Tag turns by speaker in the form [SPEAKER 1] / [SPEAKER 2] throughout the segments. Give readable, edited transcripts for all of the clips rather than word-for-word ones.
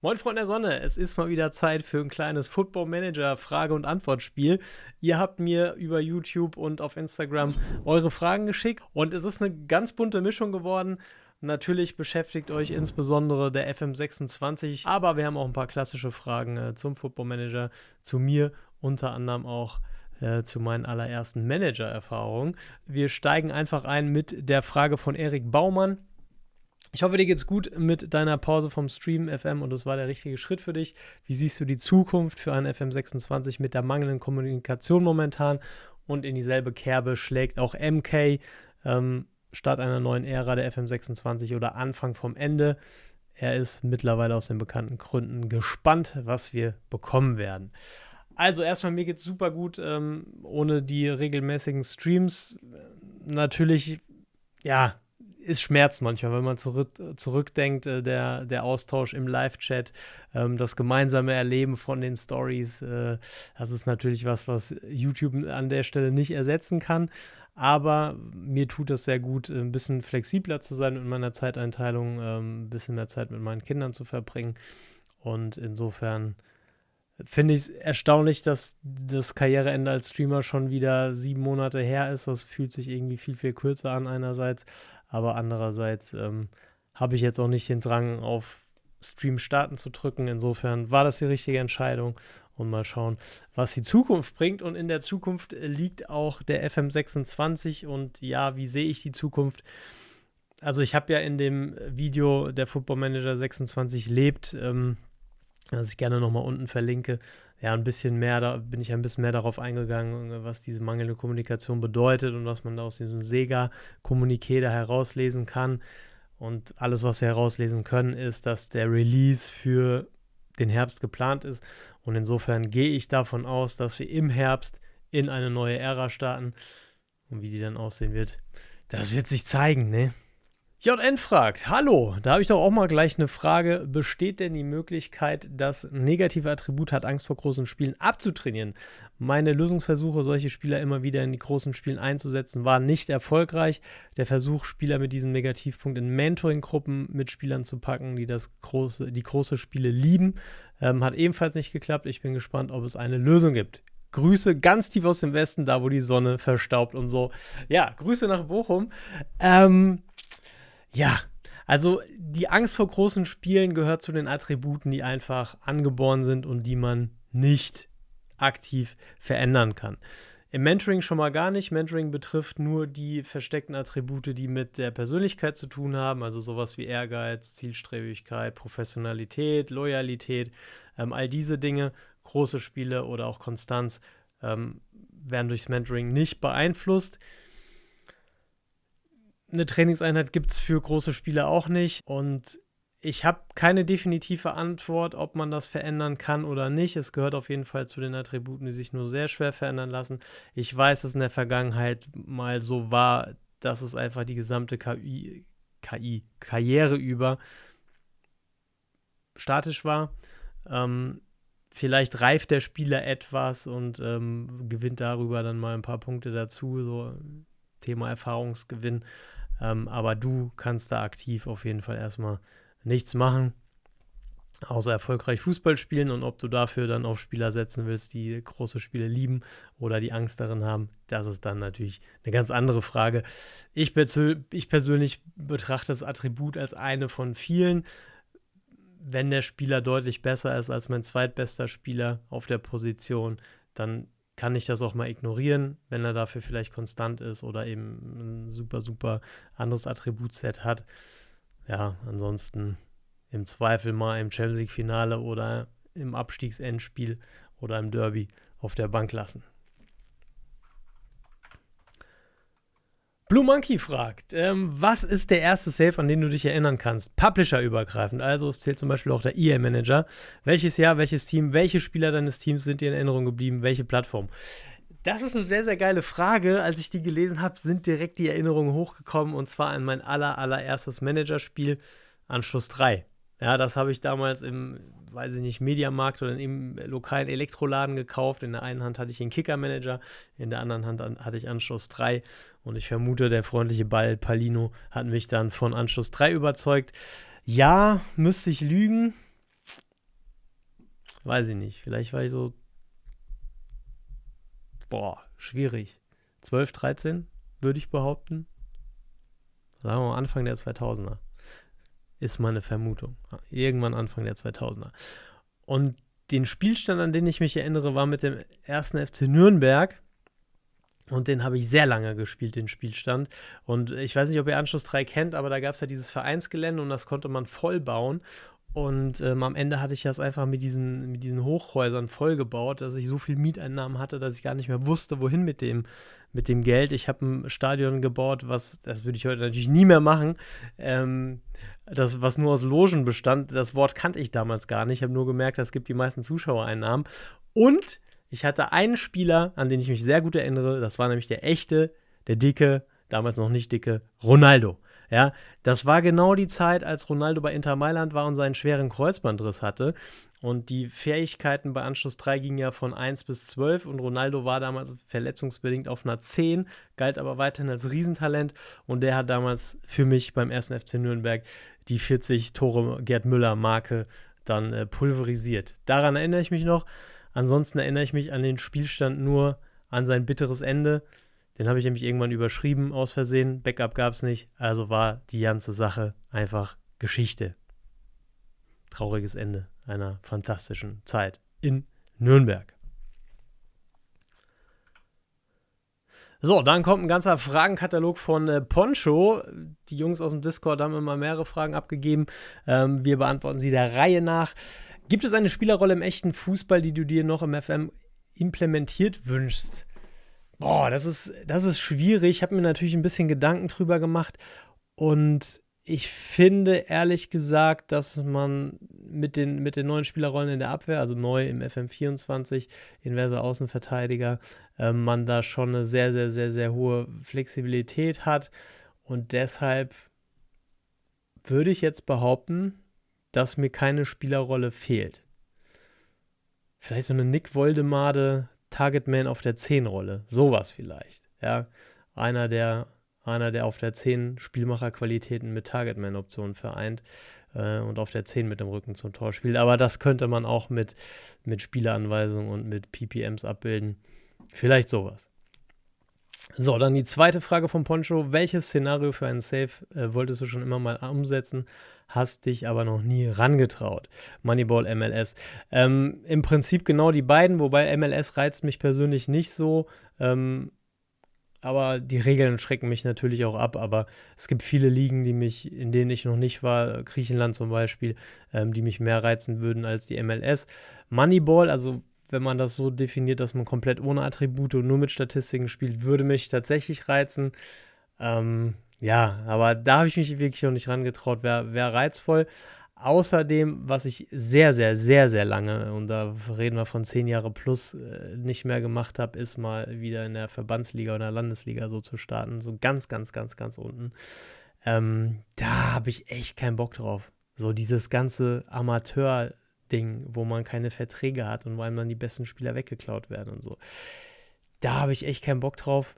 [SPEAKER 1] Moin Freunde der Sonne, es ist mal wieder Zeit für ein kleines Football Manager Frage- und Antwortspiel. Ihr habt mir über YouTube und auf Instagram eure Fragen geschickt und es ist eine ganz bunte Mischung geworden. Natürlich beschäftigt euch insbesondere der FM26, aber wir haben auch ein paar klassische Fragen zum Football Manager, zu mir, unter anderem auch zu meinen allerersten Manager-Erfahrungen. Wir steigen einfach ein mit der Frage von Erik Baumann. Ich hoffe, dir geht's gut mit deiner Pause vom Stream FM und es war der richtige Schritt für dich. Wie siehst du die Zukunft für einen FM26 mit der mangelnden Kommunikation momentan? Und in dieselbe Kerbe schlägt auch MK, Start einer neuen Ära der FM26 oder Anfang vom Ende. Er ist mittlerweile aus den bekannten Gründen gespannt, was wir bekommen werden. Also erstmal, mir geht's super gut, ohne die regelmäßigen Streams. Natürlich, ja, es schmerzt manchmal, wenn man zurückdenkt, der Austausch im Live-Chat, das gemeinsame Erleben von den Stories, das ist natürlich was YouTube an der Stelle nicht ersetzen kann. Aber mir tut es sehr gut, ein bisschen flexibler zu sein mit meiner Zeiteinteilung, ein bisschen mehr Zeit mit meinen Kindern zu verbringen. Und insofern finde ich es erstaunlich, dass das Karriereende als Streamer schon wieder 7 Monate her ist. Das fühlt sich irgendwie viel, viel kürzer an einerseits. Aber andererseits habe ich jetzt auch nicht den Drang, auf Stream starten zu drücken. Insofern war das die richtige Entscheidung. Und mal schauen, was die Zukunft bringt. Und in der Zukunft liegt auch der FM26. Und ja, wie sehe ich die Zukunft? Also ich habe ja in dem Video der Football Manager 26 lebt, das ich gerne nochmal unten verlinke, ja, ein bisschen mehr, da bin ich ein bisschen mehr darauf eingegangen, was diese mangelnde Kommunikation bedeutet und was man da aus diesem Sega-Kommuniqué da herauslesen kann. Und alles, was wir herauslesen können, ist, dass der Release für den Herbst geplant ist. Und insofern gehe ich davon aus, dass wir im Herbst in eine neue Ära starten. Und wie die dann aussehen wird, das wird sich zeigen, ne? JN fragt, hallo, da habe ich doch auch mal gleich eine Frage. Besteht denn die Möglichkeit, das negative Attribut hat Angst vor großen Spielen abzutrainieren? Meine Lösungsversuche, solche Spieler immer wieder in die großen Spielen einzusetzen, waren nicht erfolgreich. Der Versuch, Spieler mit diesem Negativpunkt in Mentoring-Gruppen mit Spielern zu packen, die die große Spiele lieben, hat ebenfalls nicht geklappt. Ich bin gespannt, ob es eine Lösung gibt. Grüße ganz tief aus dem Westen, da wo die Sonne verstaubt und so. Ja, Grüße nach Bochum. Ja, also die Angst vor großen Spielen gehört zu den Attributen, die einfach angeboren sind und die man nicht aktiv verändern kann. Im Mentoring schon mal gar nicht. Mentoring betrifft nur die versteckten Attribute, die mit der Persönlichkeit zu tun haben, also sowas wie Ehrgeiz, Zielstrebigkeit, Professionalität, Loyalität, all diese Dinge, große Spiele oder auch Konstanz werden durchs Mentoring nicht beeinflusst. Eine Trainingseinheit gibt es für große Spiele auch nicht und ich habe keine definitive Antwort, ob man das verändern kann oder nicht. Es gehört auf jeden Fall zu den Attributen, die sich nur sehr schwer verändern lassen. Ich weiß, dass in der Vergangenheit mal so war, dass es einfach die gesamte Karriere über statisch war. Vielleicht reift der Spieler etwas und gewinnt darüber dann mal ein paar Punkte dazu, so Thema Erfahrungsgewinn. Aber du kannst da aktiv auf jeden Fall erstmal nichts machen, außer erfolgreich Fußball spielen. Und ob du dafür dann auf Spieler setzen willst, die große Spiele lieben oder die Angst darin haben, das ist dann natürlich eine ganz andere Frage. Ich persönlich betrachte das Attribut als eine von vielen. Wenn der Spieler deutlich besser ist als mein zweitbester Spieler auf der Position, dann kann ich das auch mal ignorieren, wenn er dafür vielleicht konstant ist oder eben ein super, super anderes Attributset hat. Ja, ansonsten im Zweifel mal im Champions League-Finale oder im Abstiegsendspiel oder im Derby auf der Bank lassen. Blue Monkey fragt, was ist der erste Save, an den du dich erinnern kannst? Publisher-übergreifend, also es zählt zum Beispiel auch der EA-Manager. Welches Jahr, welches Team, welche Spieler deines Teams sind dir in Erinnerung geblieben, welche Plattform? Das ist eine sehr, sehr geile Frage. Als ich die gelesen habe, sind direkt die Erinnerungen hochgekommen und zwar an mein allererstes Managerspiel, Anschluss 3. Ja, das habe ich damals im, weiß ich nicht, Mediamarkt oder im lokalen Elektroladen gekauft. In der einen Hand hatte ich den Kicker-Manager, in der anderen Hand hatte ich Anschluss 3. Und ich vermute, der freundliche Ball Palino hat mich dann von Anschluss 3 überzeugt. Ja, müsste ich lügen. weiß ich nicht. Vielleicht war ich so, schwierig. 12, 13, würde ich behaupten. Sagen wir mal Anfang der 2000er. Ist meine Vermutung. Irgendwann Anfang der 2000er. Und den Spielstand, an den ich mich erinnere, war mit dem 1. FC Nürnberg. Und den habe ich sehr lange gespielt, den Spielstand. Und ich weiß nicht, ob ihr Anschluss 3 kennt, aber da gab es ja dieses Vereinsgelände und das konnte man voll bauen. Und am Ende hatte ich das einfach mit diesen Hochhäusern vollgebaut, dass ich so viel Mieteinnahmen hatte, dass ich gar nicht mehr wusste, wohin mit dem Geld. Ich habe ein Stadion gebaut, das würde ich heute natürlich nie mehr machen, was nur aus Logen bestand. Das Wort kannte ich damals gar nicht. Ich habe nur gemerkt, das gibt die meisten Zuschauereinnahmen. Und ich hatte einen Spieler, an den ich mich sehr gut erinnere. Das war nämlich der echte, der dicke, damals noch nicht dicke Ronaldo. Ja, das war genau die Zeit, als Ronaldo bei Inter Mailand war und seinen schweren Kreuzbandriss hatte. Und die Fähigkeiten bei Anschluss 3 gingen ja von 1 bis 12 und Ronaldo war damals verletzungsbedingt auf einer 10, galt aber weiterhin als Riesentalent und der hat damals für mich beim 1. FC Nürnberg die 40 Tore Gerd Müller-Marke dann pulverisiert. Daran erinnere ich mich noch. Ansonsten erinnere ich mich an den Spielstand nur an sein bitteres Ende. Den habe ich nämlich irgendwann überschrieben aus Versehen. Backup gab es nicht. Also war die ganze Sache einfach Geschichte. Trauriges Ende einer fantastischen Zeit in Nürnberg. So, dann kommt ein ganzer Fragenkatalog von Poncho. Die Jungs aus dem Discord haben immer mehrere Fragen abgegeben. Wir beantworten sie der Reihe nach. Gibt es eine Spielerrolle im echten Fußball, die du dir noch im FM implementiert wünschst? Das ist schwierig. Ich habe mir natürlich ein bisschen Gedanken drüber gemacht und ich finde ehrlich gesagt, dass man mit den neuen Spielerrollen in der Abwehr, also neu im FM24, inverse Außenverteidiger, man da schon eine sehr, sehr, sehr, sehr hohe Flexibilität hat und deshalb würde ich jetzt behaupten, dass mir keine Spielerrolle fehlt. Vielleicht so eine Nick Woldemade Targetman auf der 10-Rolle. Sowas vielleicht. Ja? Einer, der auf der 10 Spielmacherqualitäten mit Targetman-Optionen vereint und auf der 10 mit dem Rücken zum Tor spielt. Aber das könnte man auch mit Spieleranweisungen und mit PPMs abbilden. Vielleicht sowas. So, dann die zweite Frage von Poncho. Welches Szenario für einen Save wolltest du schon immer mal umsetzen, hast dich aber noch nie rangetraut? Moneyball, MLS. Im Prinzip genau die beiden, wobei MLS reizt mich persönlich nicht so. Aber die Regeln schrecken mich natürlich auch ab. Aber es gibt viele Ligen, in denen ich noch nicht war, Griechenland zum Beispiel, die mich mehr reizen würden als die MLS. Moneyball, also wenn man das so definiert, dass man komplett ohne Attribute und nur mit Statistiken spielt, würde mich tatsächlich reizen. Ja, aber da habe ich mich wirklich noch nicht rangetraut. Wäre reizvoll. Außerdem, was ich sehr, sehr, sehr, sehr lange, und da reden wir von 10 Jahre plus, nicht mehr gemacht habe, ist mal wieder in der Verbandsliga oder Landesliga so zu starten. So ganz, ganz, ganz, ganz unten. Da habe ich echt keinen Bock drauf. So dieses ganze Amateur-Ding, wo man keine Verträge hat und wo einem dann die besten Spieler weggeklaut werden und so. Da habe ich echt keinen Bock drauf.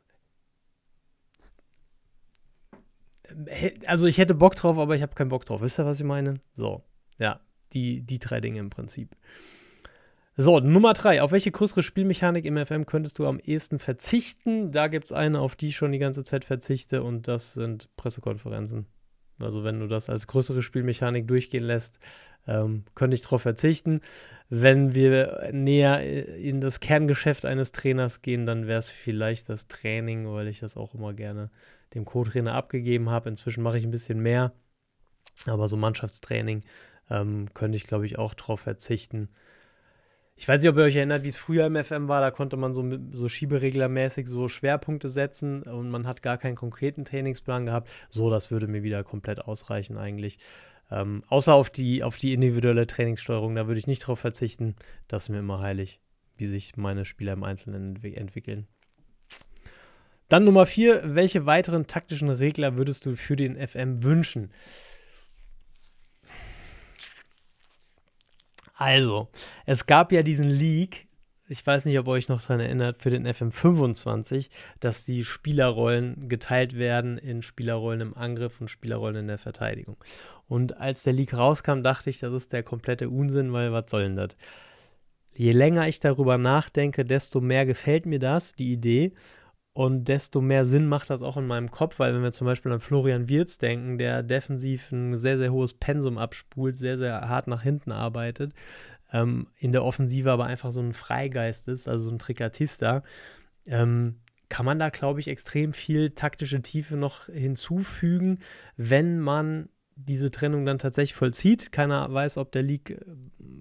[SPEAKER 1] Also ich hätte Bock drauf, aber ich habe keinen Bock drauf. Wisst ihr, was ich meine? So, ja, die 3 Dinge im Prinzip. So, Nummer 3. Auf welche größere Spielmechanik im FM könntest du am ehesten verzichten? Da gibt es eine, auf die ich schon die ganze Zeit verzichte und das sind Pressekonferenzen. Also wenn du das als größere Spielmechanik durchgehen lässt, könnte ich darauf verzichten. Wenn wir näher in das Kerngeschäft eines Trainers gehen, dann wäre es vielleicht das Training, weil ich das auch immer gerne dem Co-Trainer abgegeben habe. Inzwischen mache ich ein bisschen mehr, aber so Mannschaftstraining könnte ich, glaube ich, auch drauf verzichten. Ich weiß nicht, ob ihr euch erinnert, wie es früher im FM war, da konnte man so schiebereglermäßig so Schwerpunkte setzen und man hat gar keinen konkreten Trainingsplan gehabt. So, das würde mir wieder komplett ausreichen eigentlich. Außer auf die individuelle Trainingssteuerung, da würde ich nicht drauf verzichten. Das ist mir immer heilig, wie sich meine Spieler im Einzelnen entwickeln. Dann Nummer 4, welche weiteren taktischen Regler würdest du für den FM wünschen? Also, es gab ja diesen Leak, ich weiß nicht, ob ihr euch noch daran erinnert, für den FM25, dass die Spielerrollen geteilt werden in Spielerrollen im Angriff und Spielerrollen in der Verteidigung. Und als der Leak rauskam, dachte ich, das ist der komplette Unsinn, weil was soll denn das? je länger ich darüber nachdenke, desto mehr gefällt mir das, die Idee. Und desto mehr Sinn macht das auch in meinem Kopf, weil wenn wir zum Beispiel an Florian Wirtz denken, der defensiv ein sehr, sehr hohes Pensum abspult, sehr, sehr hart nach hinten arbeitet, in der Offensive aber einfach so ein Freigeist ist, also so ein Tricatista, kann man da, glaube ich, extrem viel taktische Tiefe noch hinzufügen, wenn man diese Trennung dann tatsächlich vollzieht. Keiner weiß, ob der Leak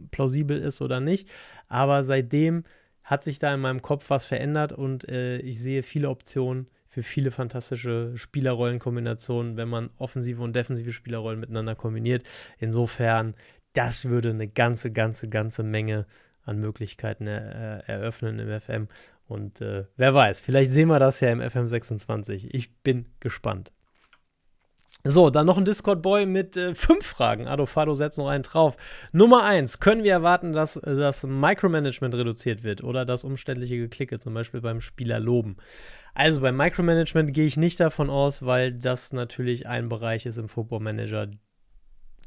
[SPEAKER 1] plausibel ist oder nicht, aber seitdem hat sich da in meinem Kopf was verändert und ich sehe viele Optionen für viele fantastische Spielerrollenkombinationen, wenn man offensive und defensive Spielerrollen miteinander kombiniert. Insofern, das würde eine ganze Menge an Möglichkeiten eröffnen im FM. Und wer weiß, vielleicht sehen wir das ja im FM 26. Ich bin gespannt. So, dann noch ein Discord-Boy mit 5 Fragen. Adofado setzt noch einen drauf. Nummer 1. Können wir erwarten, dass das Micromanagement reduziert wird oder das umständliche Geklicke, zum Beispiel beim Spieler loben? Also beim Micromanagement gehe ich nicht davon aus, weil das natürlich ein Bereich ist im Football Manager,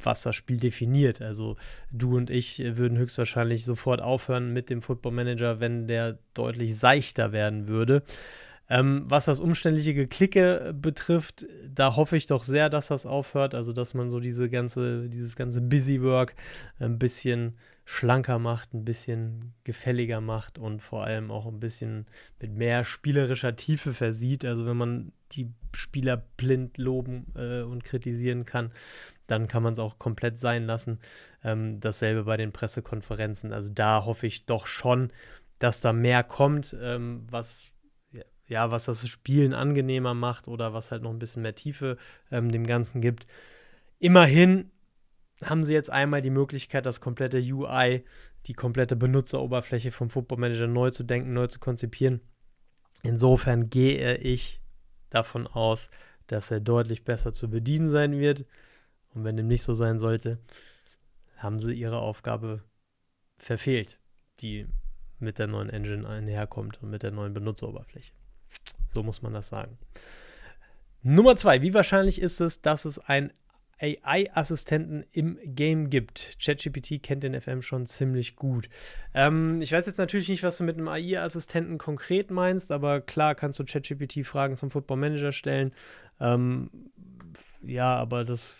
[SPEAKER 1] was das Spiel definiert. Also du und ich würden höchstwahrscheinlich sofort aufhören mit dem Football Manager, wenn der deutlich seichter werden würde. Was das umständliche Geklicke betrifft, da hoffe ich doch sehr, dass das aufhört. Also, dass man so dieses ganze Busywork ein bisschen schlanker macht, ein bisschen gefälliger macht und vor allem auch ein bisschen mit mehr spielerischer Tiefe versieht. Also, wenn man die Spieler blind loben und kritisieren kann, dann kann man es auch komplett sein lassen. Dasselbe bei den Pressekonferenzen. Also, da hoffe ich doch schon, dass da mehr kommt, was das Spielen angenehmer macht oder was halt noch ein bisschen mehr Tiefe dem Ganzen gibt. Immerhin haben sie jetzt einmal die Möglichkeit, das komplette UI, die komplette Benutzeroberfläche vom Football Manager neu zu denken, neu zu konzipieren. Insofern gehe ich davon aus, dass er deutlich besser zu bedienen sein wird. Und wenn dem nicht so sein sollte, haben sie ihre Aufgabe verfehlt, die mit der neuen Engine einherkommt und mit der neuen Benutzeroberfläche. So muss man das sagen. Nummer 2. Wie wahrscheinlich ist es, dass es einen AI-Assistenten im Game gibt? ChatGPT kennt den FM schon ziemlich gut. Ich weiß jetzt natürlich nicht, was du mit einem AI-Assistenten konkret meinst, aber klar kannst du ChatGPT Fragen zum Football Manager stellen. Ja, aber das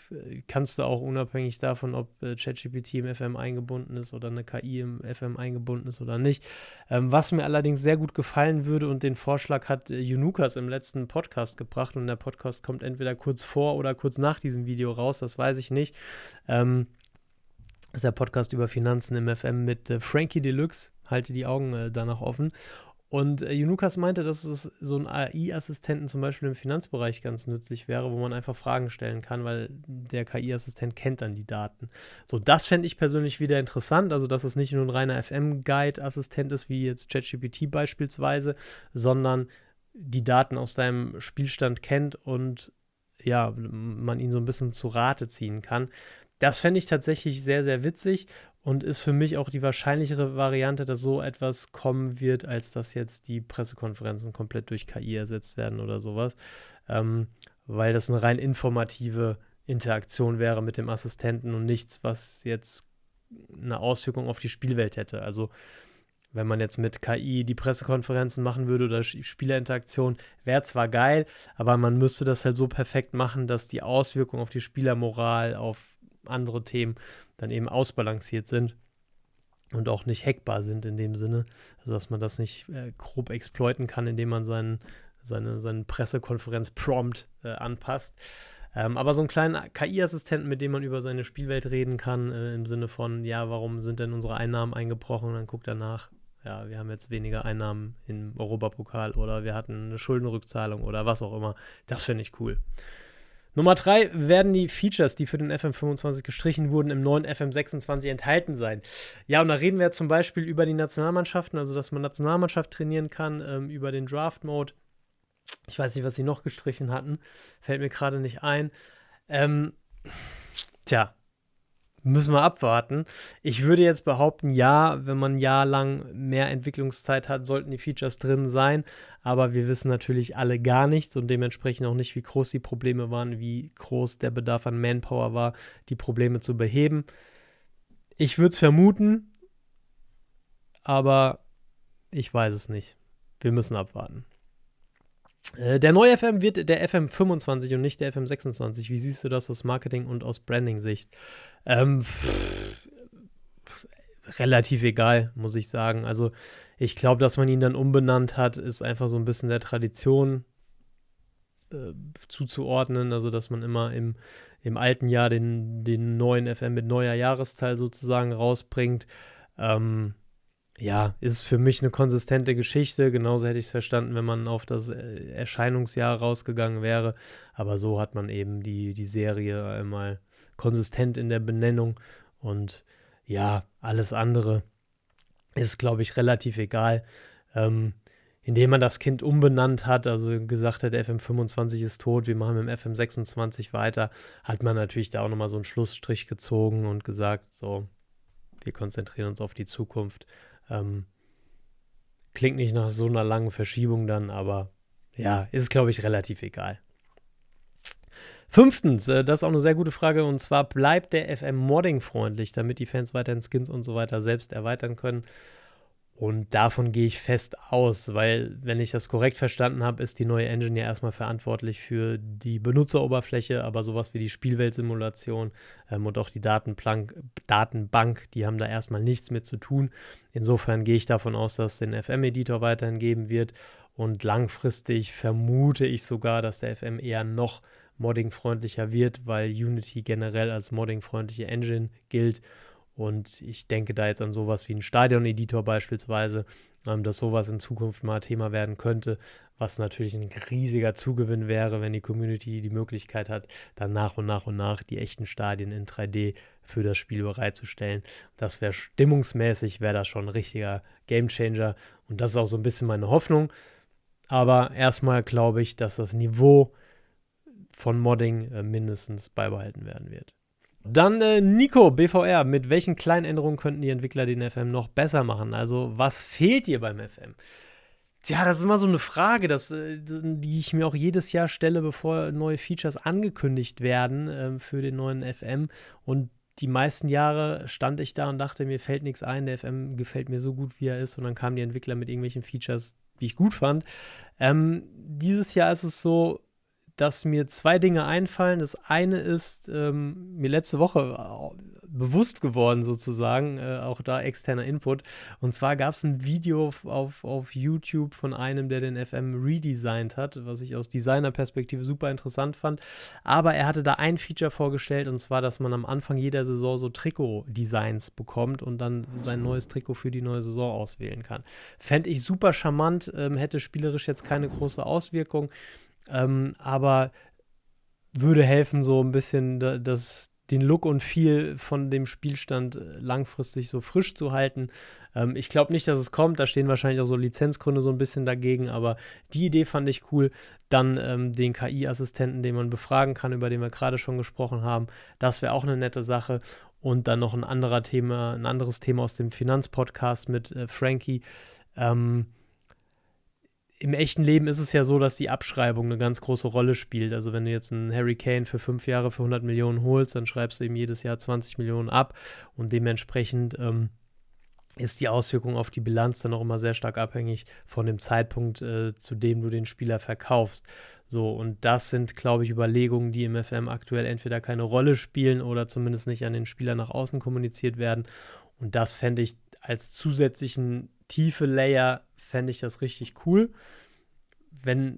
[SPEAKER 1] kannst du auch unabhängig davon, ob ChatGPT im FM eingebunden ist oder eine KI im FM eingebunden ist oder nicht. Was mir allerdings sehr gut gefallen würde, und den Vorschlag hat Junukas im letzten Podcast gebracht, und der Podcast kommt entweder kurz vor oder kurz nach diesem Video raus, das weiß ich nicht. Das ist der Podcast über Finanzen im FM mit Frankie Deluxe. Halte die Augen danach offen. Und Junukas meinte, dass es so ein AI-Assistenten zum Beispiel im Finanzbereich ganz nützlich wäre, wo man einfach Fragen stellen kann, weil der KI-Assistent kennt dann die Daten. So, das fände ich persönlich wieder interessant, also dass es nicht nur ein reiner FM-Guide-Assistent ist, wie jetzt ChatGPT beispielsweise, sondern die Daten aus deinem Spielstand kennt und ja, man ihn so ein bisschen zu Rate ziehen kann. Das fände ich tatsächlich sehr, sehr witzig und ist für mich auch die wahrscheinlichere Variante, dass so etwas kommen wird, als dass jetzt die Pressekonferenzen komplett durch KI ersetzt werden oder sowas. Weil das eine rein informative Interaktion wäre mit dem Assistenten und nichts, was jetzt eine Auswirkung auf die Spielwelt hätte. Also wenn man jetzt mit KI die Pressekonferenzen machen würde oder Spielerinteraktion, wäre zwar geil, aber man müsste das halt so perfekt machen, dass die Auswirkungen auf die Spielermoral, auf andere Themen dann eben ausbalanciert sind und auch nicht hackbar sind in dem Sinne. Also dass man das nicht grob exploiten kann, indem man seinen Pressekonferenz-Prompt anpasst. Aber so einen kleinen KI-Assistenten, mit dem man über seine Spielwelt reden kann, im Sinne von, ja, warum sind denn unsere Einnahmen eingebrochen? Und dann guckt er nach, ja, wir haben jetzt weniger Einnahmen im Europapokal oder wir hatten eine Schuldenrückzahlung oder was auch immer. Das finde ich cool. Nummer 3, werden die Features, die für den FM25 gestrichen wurden, im neuen FM26 enthalten sein? Ja, und da reden wir zum Beispiel über die Nationalmannschaften, also dass man Nationalmannschaft trainieren kann, über den Draft-Mode. Ich weiß nicht, was sie noch gestrichen hatten. Fällt mir gerade nicht ein. Müssen wir abwarten. Ich würde jetzt behaupten, ja, wenn man ein Jahr lang mehr Entwicklungszeit hat, sollten die Features drin sein. Aber wir wissen natürlich alle gar nichts und dementsprechend auch nicht, wie groß die Probleme waren, wie groß der Bedarf an Manpower war, die Probleme zu beheben. Ich würde es vermuten, aber ich weiß es nicht. Wir müssen abwarten. Der neue FM wird der FM25 und nicht der FM26. Wie siehst du das aus Marketing- und aus Branding-Sicht? Relativ egal, muss ich sagen. Also ich glaube, dass man ihn dann umbenannt hat, ist einfach so ein bisschen der Tradition zuzuordnen. Also dass man immer im alten Jahr den neuen FM mit neuer Jahreszahl sozusagen rausbringt. Ja, ist für mich eine konsistente Geschichte. Genauso hätte ich es verstanden, wenn man auf das Erscheinungsjahr rausgegangen wäre. Aber so hat man eben die Serie einmal konsistent in der Benennung. Und ja, alles andere ist, glaube ich, relativ egal. Indem man das Kind umbenannt hat, also gesagt hat, der FM25 ist tot, wir machen mit dem FM26 weiter, hat man natürlich da auch nochmal so einen Schlussstrich gezogen und gesagt, so, wir konzentrieren uns auf die Zukunft. Klingt nicht nach so einer langen Verschiebung dann, aber ja, ist, glaube ich, relativ egal. 5. Das ist auch eine sehr gute Frage, und zwar, bleibt der FM modding-freundlich, damit die Fans weiterhin Skins und so weiter selbst erweitern können? Und davon gehe ich fest aus, weil, wenn ich das korrekt verstanden habe, ist die neue Engine ja erstmal verantwortlich für die Benutzeroberfläche, aber sowas wie die Spielweltsimulation und auch die Datenbank, die haben da erstmal nichts mit zu tun. Insofern gehe ich davon aus, dass es den FM-Editor weiterhin geben wird, und langfristig vermute ich sogar, dass der FM eher noch moddingfreundlicher wird, weil Unity generell als moddingfreundliche Engine gilt. Und ich denke da jetzt an sowas wie einen Stadion-Editor beispielsweise, dass sowas in Zukunft mal Thema werden könnte, was natürlich ein riesiger Zugewinn wäre, wenn die Community die Möglichkeit hat, dann nach und nach die echten Stadien in 3D für das Spiel bereitzustellen. Das wäre stimmungsmäßig, wäre das schon ein richtiger Gamechanger, und das ist auch so ein bisschen meine Hoffnung. Aber erstmal glaube ich, dass das Niveau von Modding mindestens beibehalten werden wird. Dann Nico, BVR, mit welchen kleinen Änderungen könnten die Entwickler den FM noch besser machen? Also was fehlt dir beim FM? Tja, das ist immer so eine Frage, die ich mir auch jedes Jahr stelle, bevor neue Features angekündigt werden für den neuen FM. Und die meisten Jahre stand ich da und dachte, mir fällt nichts ein, der FM gefällt mir so gut, wie er ist. Und dann kamen die Entwickler mit irgendwelchen Features, die ich gut fand. Dieses Jahr ist es so, dass mir 2 Dinge einfallen. Das eine ist mir letzte Woche bewusst geworden sozusagen, auch da externer Input. Und zwar gab es ein Video auf YouTube von einem, der den FM redesigned hat, was ich aus Designer-Perspektive super interessant fand. Aber er hatte da ein Feature vorgestellt, und zwar, dass man am Anfang jeder Saison so Trikot-Designs bekommt und dann sein neues Trikot für die neue Saison auswählen kann. Fände ich super charmant, hätte spielerisch jetzt keine große Auswirkung. Aber würde helfen, so ein bisschen den Look und Feel von dem Spielstand langfristig so frisch zu halten. Ich glaube nicht, dass es kommt, da stehen wahrscheinlich auch so Lizenzgründe so ein bisschen dagegen, aber die Idee fand ich cool. Dann den KI-Assistenten, den man befragen kann, über den wir gerade schon gesprochen haben, das wäre auch eine nette Sache. Und dann noch ein anderes Thema aus dem Finanzpodcast mit Frankie. Im echten Leben ist es ja so, dass die Abschreibung eine ganz große Rolle spielt. Also wenn du jetzt einen Harry Kane für 5 Jahre für 100 Millionen holst, dann schreibst du ihm jedes Jahr 20 Millionen ab, und dementsprechend ist die Auswirkung auf die Bilanz dann auch immer sehr stark abhängig von dem Zeitpunkt, zu dem du den Spieler verkaufst. So, und das sind, glaube ich, Überlegungen, die im FM aktuell entweder keine Rolle spielen oder zumindest nicht an den Spieler nach außen kommuniziert werden. Und das fände ich als zusätzlichen tiefe Layer, fände ich das richtig cool. Wenn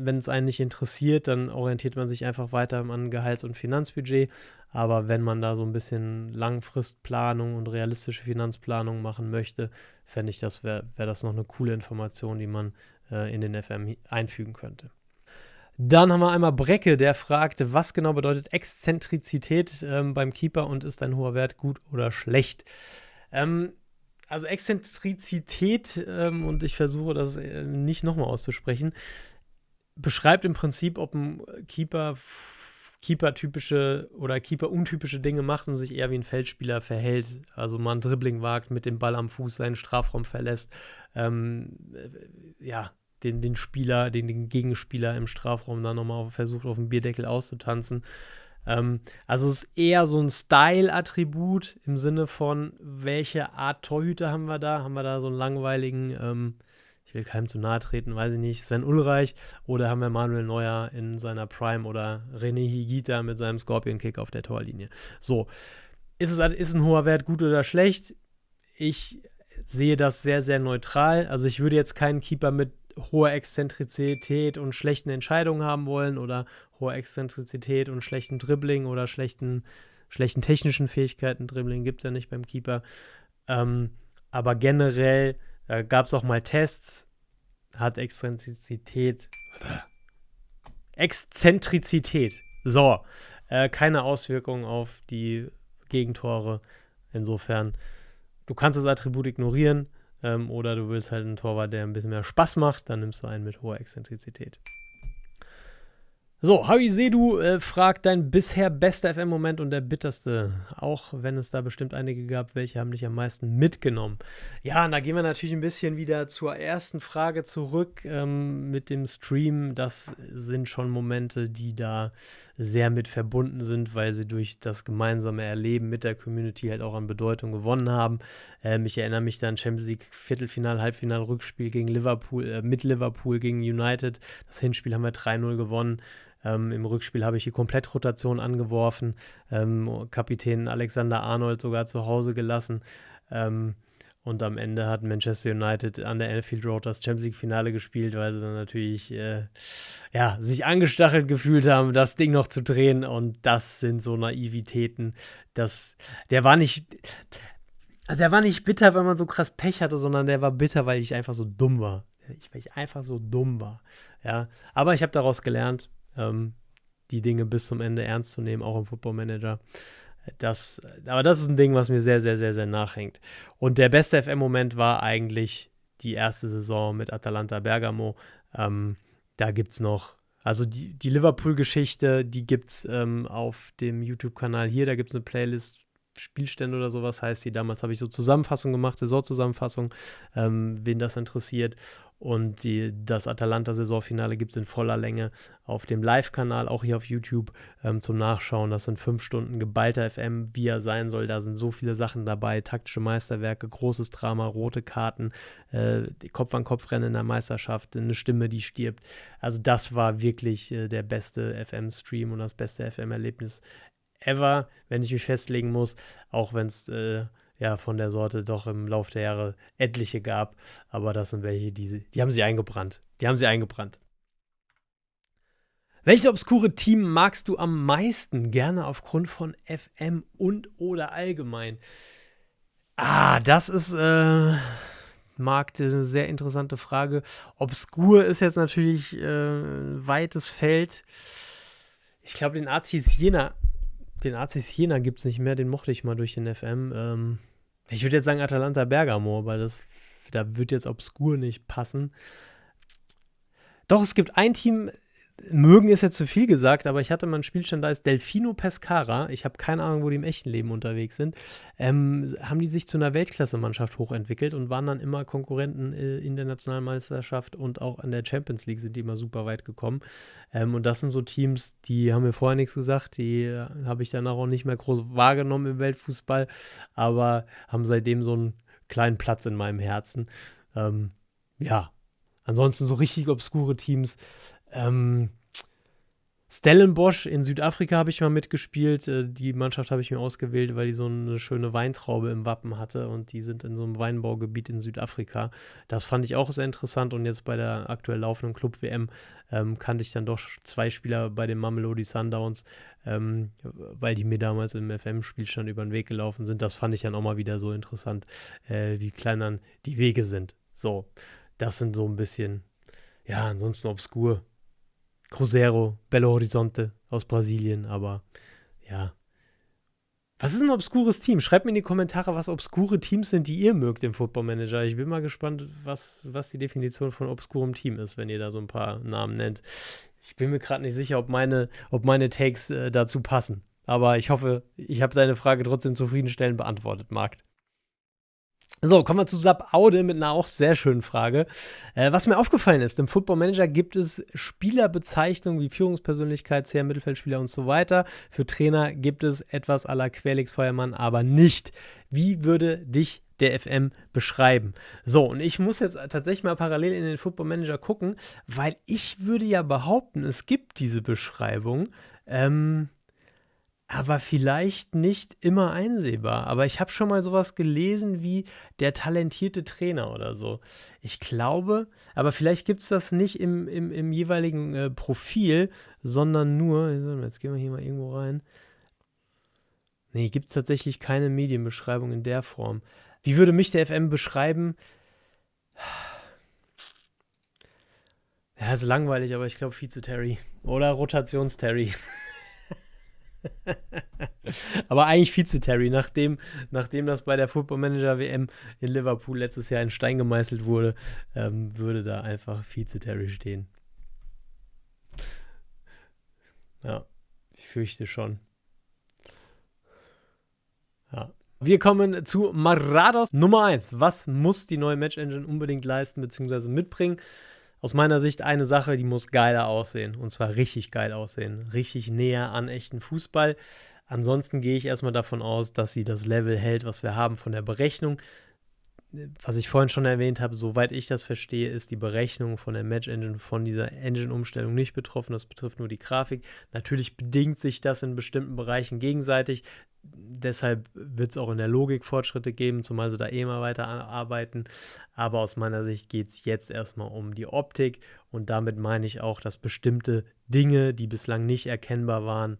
[SPEAKER 1] es einen nicht interessiert, dann orientiert man sich einfach weiter an Gehalts- und Finanzbudget. Aber wenn man da so ein bisschen Langfristplanung und realistische Finanzplanung machen möchte, fände ich, wäre das noch eine coole Information, die man in den FM einfügen könnte. Dann haben wir einmal Brecke, der fragt, was genau bedeutet Exzentrizität beim Keeper und ist ein hoher Wert gut oder schlecht? Also Exzentrizität, und ich versuche das nicht nochmal auszusprechen, beschreibt im Prinzip, ob ein Keeper Keeper-typische oder Keeper-untypische Dinge macht und sich eher wie ein Feldspieler verhält. Also mal ein Dribbling wagt, mit dem Ball am Fuß seinen Strafraum verlässt, den Gegenspieler im Strafraum dann nochmal versucht, auf dem Bierdeckel auszutanzen. Also es ist eher so ein Style-Attribut im Sinne von, welche Art Torhüter haben wir da? Haben wir da so einen langweiligen, ich will keinem zu nahe treten, weiß ich nicht, Sven Ulreich, oder haben wir Manuel Neuer in seiner Prime oder René Higuita mit seinem Scorpion-Kick auf der Torlinie? So, ist ein hoher Wert gut oder schlecht? Ich sehe das sehr, sehr neutral. Also ich würde jetzt keinen Keeper mit hoher Exzentrizität und schlechten Entscheidungen haben wollen oder hoher Exzentrizität und schlechten Dribbling oder schlechten technischen Fähigkeiten. Dribbling gibt es ja nicht beim Keeper. Aber generell gab es auch mal Tests, hat Exzentrizität. So, keine Auswirkungen auf die Gegentore. Insofern, du kannst das Attribut ignorieren oder du willst halt einen Torwart, der ein bisschen mehr Spaß macht, dann nimmst du einen mit hoher Exzentrizität. So, Harry Sedu fragt, dein bisher bester FM-Moment und der bitterste, auch wenn es da bestimmt einige gab, welche haben dich am meisten mitgenommen? Ja, und da gehen wir natürlich ein bisschen wieder zur ersten Frage zurück mit dem Stream. Das sind schon Momente, die da sehr mit verbunden sind, weil sie durch das gemeinsame Erleben mit der Community halt auch an Bedeutung gewonnen haben. Ich erinnere mich da an Champions League Viertelfinal, Halbfinal, Rückspiel gegen Liverpool, mit Liverpool gegen United. Das Hinspiel haben wir 3-0 gewonnen. Im Rückspiel habe ich die Komplettrotation angeworfen, Kapitän Alexander Arnold sogar zu Hause gelassen. Und am Ende hat Manchester United an der Anfield Road das Champions League-Finale gespielt, weil sie dann natürlich sich angestachelt gefühlt haben, das Ding noch zu drehen. Und das sind so Naivitäten. Der war nicht bitter, weil man so krass Pech hatte, sondern der war bitter, weil ich einfach so dumm war. Ja, aber ich habe daraus gelernt, die Dinge bis zum Ende ernst zu nehmen, auch im Football Manager. Aber das ist ein Ding, was mir sehr, sehr, sehr, sehr nachhängt. Und der beste FM-Moment war eigentlich die erste Saison mit Atalanta Bergamo. Da gibt es noch, also die Liverpool-Geschichte, die gibt es auf dem YouTube-Kanal hier, da gibt es eine Playlist, Spielstände oder sowas heißt die. Damals habe ich so Zusammenfassung gemacht, Saisonzusammenfassung, wen das interessiert. Und das Atalanta-Saisonfinale gibt es in voller Länge auf dem Live-Kanal, auch hier auf YouTube zum Nachschauen. Das sind 5 Stunden geballter FM, wie er sein soll. Da sind so viele Sachen dabei, taktische Meisterwerke, großes Drama, rote Karten, Kopf-an-Kopf-Rennen in der Meisterschaft, eine Stimme, die stirbt. Also das war wirklich der beste FM-Stream und das beste FM-Erlebnis ever, wenn ich mich festlegen muss, auch wenn es von der Sorte doch im Laufe der Jahre etliche gab, aber das sind welche, die haben sie eingebrannt. Welches obskure Team magst du am meisten? Gerne aufgrund von FM und oder allgemein? Das ist Marc, eine sehr interessante Frage. Obskur ist jetzt natürlich ein weites Feld. Ich glaube, den ACs Jena gibt es nicht mehr, den mochte ich mal durch den FM. Ich würde jetzt sagen Atalanta Bergamo, weil da wird jetzt obskur nicht passen. Doch, es gibt ein Team, mögen ist jetzt zu viel gesagt, aber ich hatte mal einen Spielstand, da ist Delfino Pescara. Ich habe keine Ahnung, wo die im echten Leben unterwegs sind. Haben die sich zu einer Weltklasse-Mannschaft hochentwickelt und waren dann immer Konkurrenten in der Nationalmeisterschaft und auch an der Champions League sind die immer super weit gekommen. Und das sind so Teams, die haben mir vorher nichts gesagt, die habe ich danach auch nicht mehr groß wahrgenommen im Weltfußball, aber haben seitdem so einen kleinen Platz in meinem Herzen. Ansonsten so richtig obskure Teams. Stellenbosch in Südafrika habe ich mal mitgespielt. Die Mannschaft habe ich mir ausgewählt, weil die so eine schöne Weintraube im Wappen hatte und die sind in so einem Weinbaugebiet in Südafrika. Das fand ich auch sehr interessant und jetzt bei der aktuell laufenden Club-WM kannte ich dann doch 2 Spieler bei den Mamelodi Sundowns, weil die mir damals im FM-Spielstand über den Weg gelaufen sind. Das fand ich dann auch mal wieder so interessant, wie klein dann die Wege sind. So, das sind so ein bisschen, ansonsten obskur. Cruzeiro, Belo Horizonte aus Brasilien, aber ja. Was ist ein obskures Team? Schreibt mir in die Kommentare, was obskure Teams sind, die ihr mögt im Football Manager. Ich bin mal gespannt, was die Definition von obskurem Team ist, wenn ihr da so ein paar Namen nennt. Ich bin mir gerade nicht sicher, ob meine Takes dazu passen. Aber ich hoffe, ich habe deine Frage trotzdem zufriedenstellend beantwortet, Marc. So, kommen wir zu Sab Aude mit einer auch sehr schönen Frage. Was mir aufgefallen ist, im Football Manager gibt es Spielerbezeichnungen wie Führungspersönlichkeit, CR, Mittelfeldspieler und so weiter. Für Trainer gibt es etwas à la Querlix Feuermann, aber nicht. Wie würde dich der FM beschreiben? So, und ich muss jetzt tatsächlich mal parallel in den Football Manager gucken, weil ich würde ja behaupten, es gibt diese Beschreibung. Aber vielleicht nicht immer einsehbar. Aber ich habe schon mal sowas gelesen wie der talentierte Trainer oder so. Ich glaube, aber vielleicht gibt es das nicht im jeweiligen Profil, sondern nur, jetzt gehen wir hier mal irgendwo rein. Nee, gibt es tatsächlich keine Medienbeschreibung in der Form. Wie würde mich der FM beschreiben? Ja, ist langweilig, aber ich glaube Vize-Terry. Oder Rotations-Terry. Aber eigentlich Vize-Terry, nachdem das bei der Football Manager WM in Liverpool letztes Jahr in Stein gemeißelt wurde, würde da einfach Vize-Terry stehen. Ja, ich fürchte schon. Ja. Wir kommen zu Marados Nummer 1. Was muss die neue Match Engine unbedingt leisten bzw. mitbringen? Aus meiner Sicht eine Sache, die muss geiler aussehen. Und zwar richtig geil aussehen. Richtig näher an echten Fußball. Ansonsten gehe ich erstmal davon aus, dass sie das Level hält, was wir haben von der Berechnung. Was ich vorhin schon erwähnt habe, soweit ich das verstehe, ist die Berechnung von der Match Engine von dieser Engine-Umstellung nicht betroffen. Das betrifft nur die Grafik. Natürlich bedingt sich das in bestimmten Bereichen gegenseitig. Deshalb wird es auch in der Logik Fortschritte geben, zumal sie da mal weiter arbeiten. Aber aus meiner Sicht geht es jetzt erstmal um die Optik. Und damit meine ich auch, dass bestimmte Dinge, die bislang nicht erkennbar waren,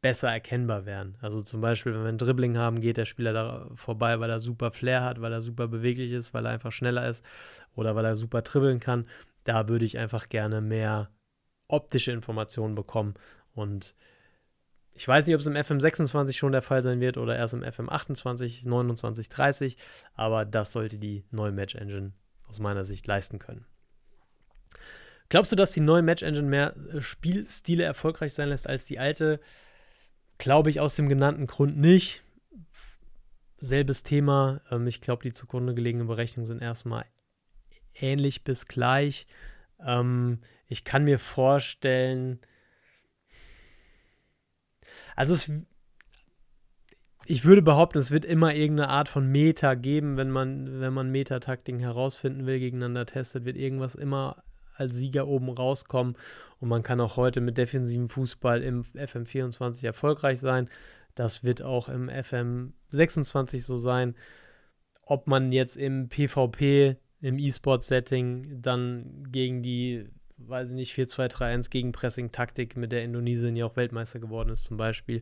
[SPEAKER 1] besser erkennbar werden. Also zum Beispiel, wenn wir ein Dribbling haben, geht der Spieler da vorbei, weil er super Flair hat, weil er super beweglich ist, weil er einfach schneller ist oder weil er super dribbeln kann. Da würde ich einfach gerne mehr optische Informationen bekommen. Und ich weiß nicht, ob es im FM26 schon der Fall sein wird oder erst im FM28, 29, 30, aber das sollte die neue Match Engine aus meiner Sicht leisten können. Glaubst du, dass die neue Match Engine mehr Spielstile erfolgreich sein lässt als die alte? Glaube ich aus dem genannten Grund nicht. Selbes Thema. Ich glaube, die zugrunde gelegenen Berechnungen sind erstmal ähnlich bis gleich. Ich kann mir vorstellen, also ich würde behaupten, es wird immer irgendeine Art von Meta geben, wenn man Meta-Taktiken herausfinden will, gegeneinander testet, wird irgendwas immer als Sieger oben rauskommen. Und man kann auch heute mit defensivem Fußball im FM24 erfolgreich sein. Das wird auch im FM26 so sein. Ob man jetzt im PvP, im E-Sport-Setting dann gegen die, weiß ich nicht, 4-2-3-1 Gegenpressing-Taktik, mit der Indonesien ja auch Weltmeister geworden ist, zum Beispiel,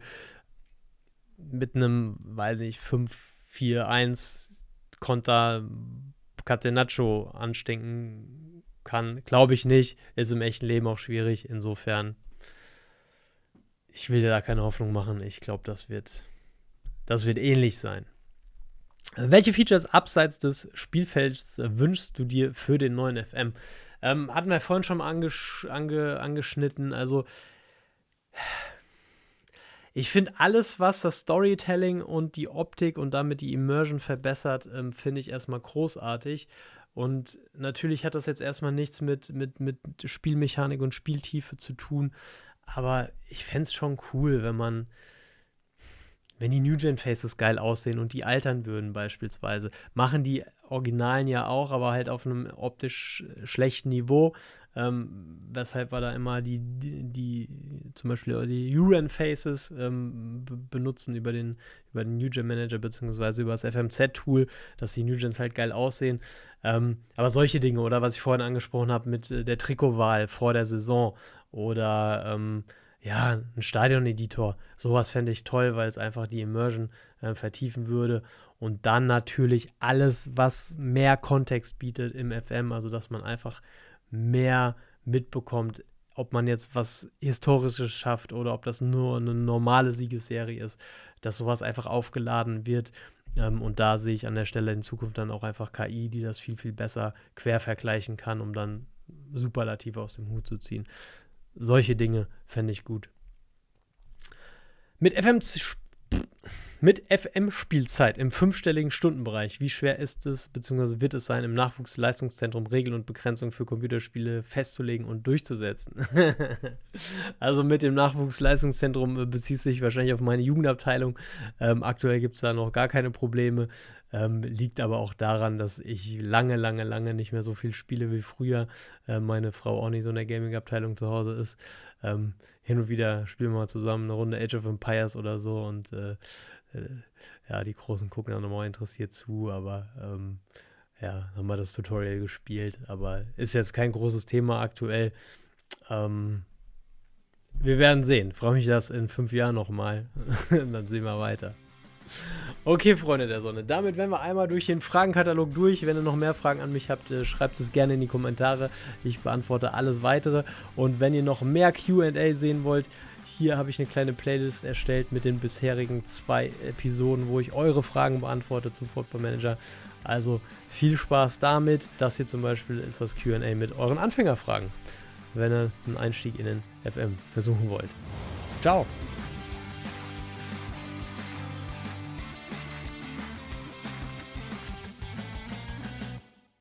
[SPEAKER 1] mit einem, weiß ich nicht, 5-4-1 Konter Catenaccio anstinken kann. Glaube ich nicht. Ist im echten Leben auch schwierig. Insofern, ich will dir da keine Hoffnung machen. Ich glaube, das wird ähnlich sein. Welche Features abseits des Spielfelds wünschst du dir für den neuen FM? Hatten wir vorhin schon mal angeschnitten. Also, ich finde alles, was das Storytelling und die Optik und damit die Immersion verbessert, finde ich erstmal großartig. Und natürlich hat das jetzt erstmal nichts mit Spielmechanik und Spieltiefe zu tun. Aber ich fände es schon cool, wenn die New-Gen-Faces geil aussehen und die altern würden beispielsweise. Machen die Originalen ja auch, aber halt auf einem optisch schlechten Niveau. Weshalb wir da immer die zum Beispiel die Uran-Faces benutzen über den New-Gen-Manager beziehungsweise über das FMZ-Tool, dass die New-Gens halt geil aussehen. Aber solche Dinge, oder was ich vorhin angesprochen habe mit der Trikotwahl vor der Saison oder ja, ein Stadion-Editor, sowas fände ich toll, weil es einfach die Immersion vertiefen würde. Und dann natürlich alles, was mehr Kontext bietet im FM, also dass man einfach mehr mitbekommt, ob man jetzt was Historisches schafft oder ob das nur eine normale Siegesserie ist, dass sowas einfach aufgeladen wird. Und da sehe ich an der Stelle in Zukunft dann auch einfach KI, die das viel, viel besser quer vergleichen kann, um dann Superlative aus dem Hut zu ziehen. Solche Dinge fände ich gut. Mit Mit FM-Spielzeit im 5-stelligen Stundenbereich, wie schwer ist es bzw. wird es sein, im Nachwuchsleistungszentrum Regeln und Begrenzungen für Computerspiele festzulegen und durchzusetzen? Also mit dem Nachwuchsleistungszentrum bezieht sich wahrscheinlich auf meine Jugendabteilung. Aktuell gibt es da noch gar keine Probleme. Liegt aber auch daran, dass ich lange nicht mehr so viel spiele wie früher. Meine Frau auch nicht so in der Gaming-Abteilung zu Hause ist. Hin und wieder spielen wir mal zusammen eine Runde Age of Empires oder so und ja, die Großen gucken dann nochmal interessiert zu, aber ja, haben wir das Tutorial gespielt, aber ist jetzt kein großes Thema aktuell. Wir werden sehen. Freue mich das in 5 Jahren nochmal. Dann sehen wir weiter. Okay, Freunde der Sonne, damit wären wir einmal durch den Fragenkatalog durch. Wenn ihr noch mehr Fragen an mich habt, schreibt es gerne in die Kommentare. Ich beantworte alles Weitere. Und wenn ihr noch mehr Q&A sehen wollt, hier habe ich eine kleine Playlist erstellt mit den bisherigen 2 Episoden, wo ich eure Fragen beantworte zum Football Manager. Also viel Spaß damit. Das hier zum Beispiel ist das Q&A mit euren Anfängerfragen, wenn ihr einen Einstieg in den FM versuchen wollt. Ciao!